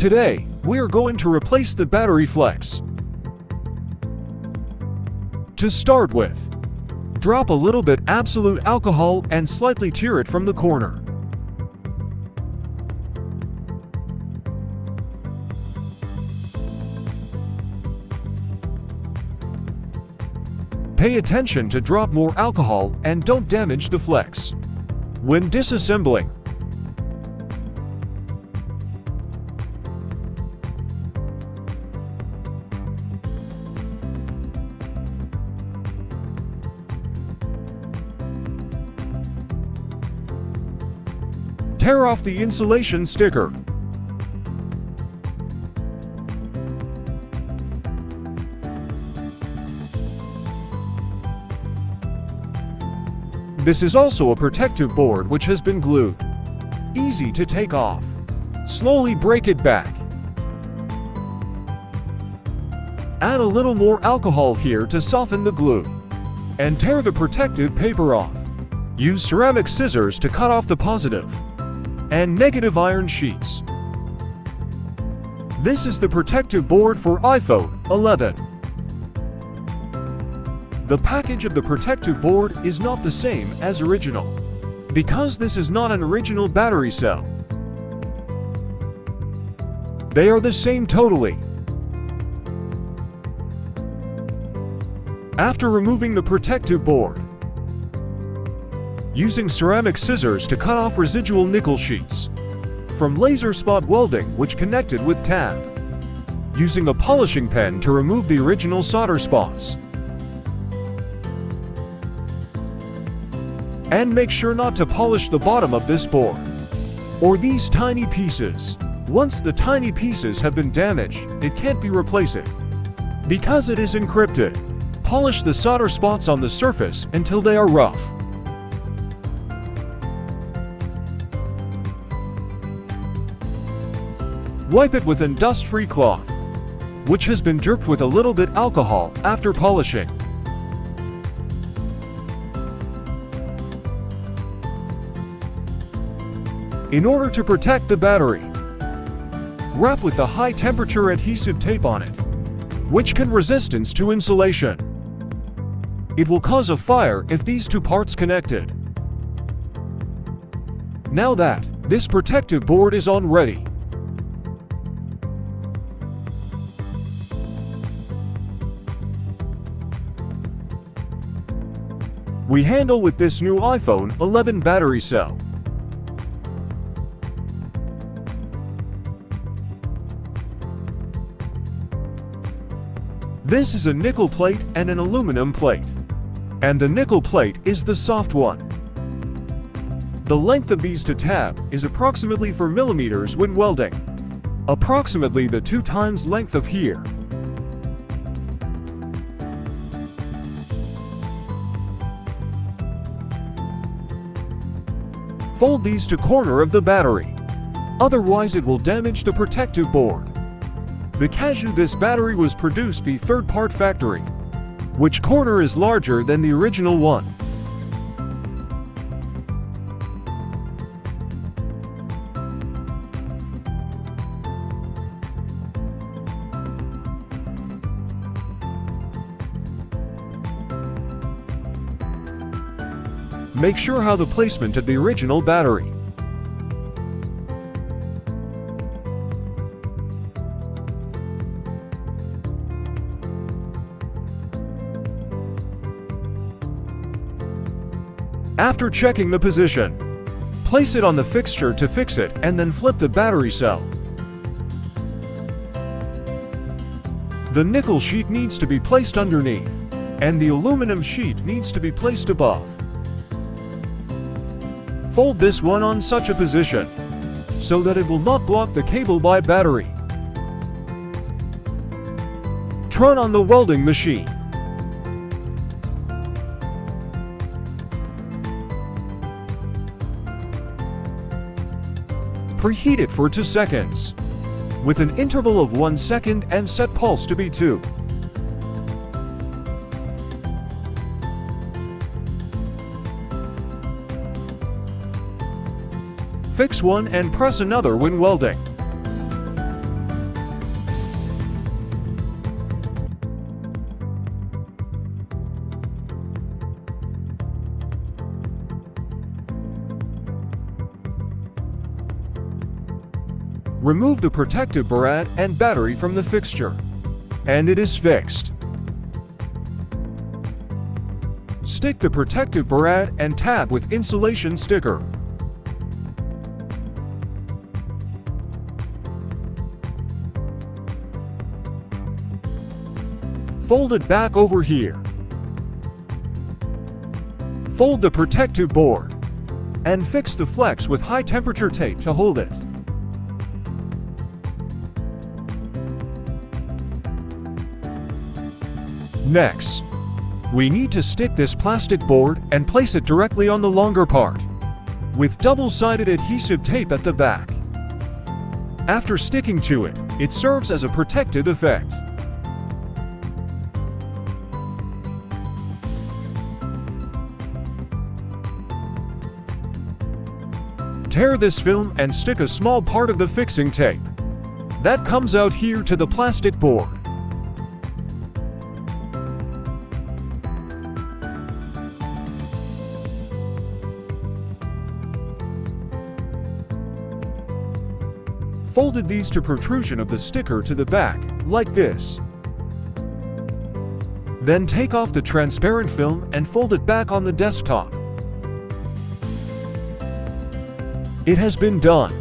Today, we are going to replace the battery flex. To start with, drop a little bit absolute alcohol and slightly tear it from the corner. Pay attention to drop more alcohol and don't damage the flex. When disassembling, tear off the insulation sticker. This is also a protective board which has been glued. Easy to take off. Slowly break it back. Add a little more alcohol here to soften the glue. And tear the protective paper off. Use ceramic scissors to cut off the positive and negative iron sheets. This is the protective board for iPhone 11. The package of the protective board is not the same as original, because this is not an original battery cell. They are the same totally. After removing the protective board, using ceramic scissors to cut off residual nickel sheets from laser spot welding which connected with tab, using a polishing pen to remove the original solder spots. And make sure not to polish the bottom of this board, or these tiny pieces. Once the tiny pieces have been damaged, it can't be replaced, because it is encrypted. Polish the solder spots on the surface until they are rough. Wipe it with a dust-free cloth, which has been dripped with a little bit alcohol after polishing. In order to protect the battery, wrap with the high-temperature adhesive tape on it, which can resistance to insulation. It will cause a fire if these two parts connected. Now that this protective board is on ready, we handle with this new iPhone 11 battery cell. This is a nickel plate and an aluminum plate. And the nickel plate is the soft one. The length of these to tab is approximately 4 millimeters when welding. Approximately the 2 times length of here. Fold these to corner of the battery. Otherwise it will damage the protective board. Because this battery was produced by third-part factory, which corner is larger than the original one. Make sure how the placement of the original battery. After checking the position, place it on the fixture to fix it and then flip the battery cell. The nickel sheet needs to be placed underneath, and the aluminum sheet needs to be placed above. Fold this one on such a position, so that it will not block the cable by battery. Turn on the welding machine. Preheat it for 2 seconds, with an interval of 1 second and set pulse to be 2. Fix one and press another when welding. Remove the protective barrette and battery from the fixture, and it is fixed. Stick the protective barrette and tab with insulation sticker. Fold it back over here. Fold the protective board and fix the flex with high temperature tape to hold it. Next, we need to stick this plastic board and place it directly on the longer part with double-sided adhesive tape at the back. After sticking to it, it serves as a protective effect. Tear this film and stick a small part of the fixing tape that comes out here to the plastic board. Folded these to protrusion of the sticker to the back, like this. Then take off the transparent film and fold it back on the desktop. It has been done.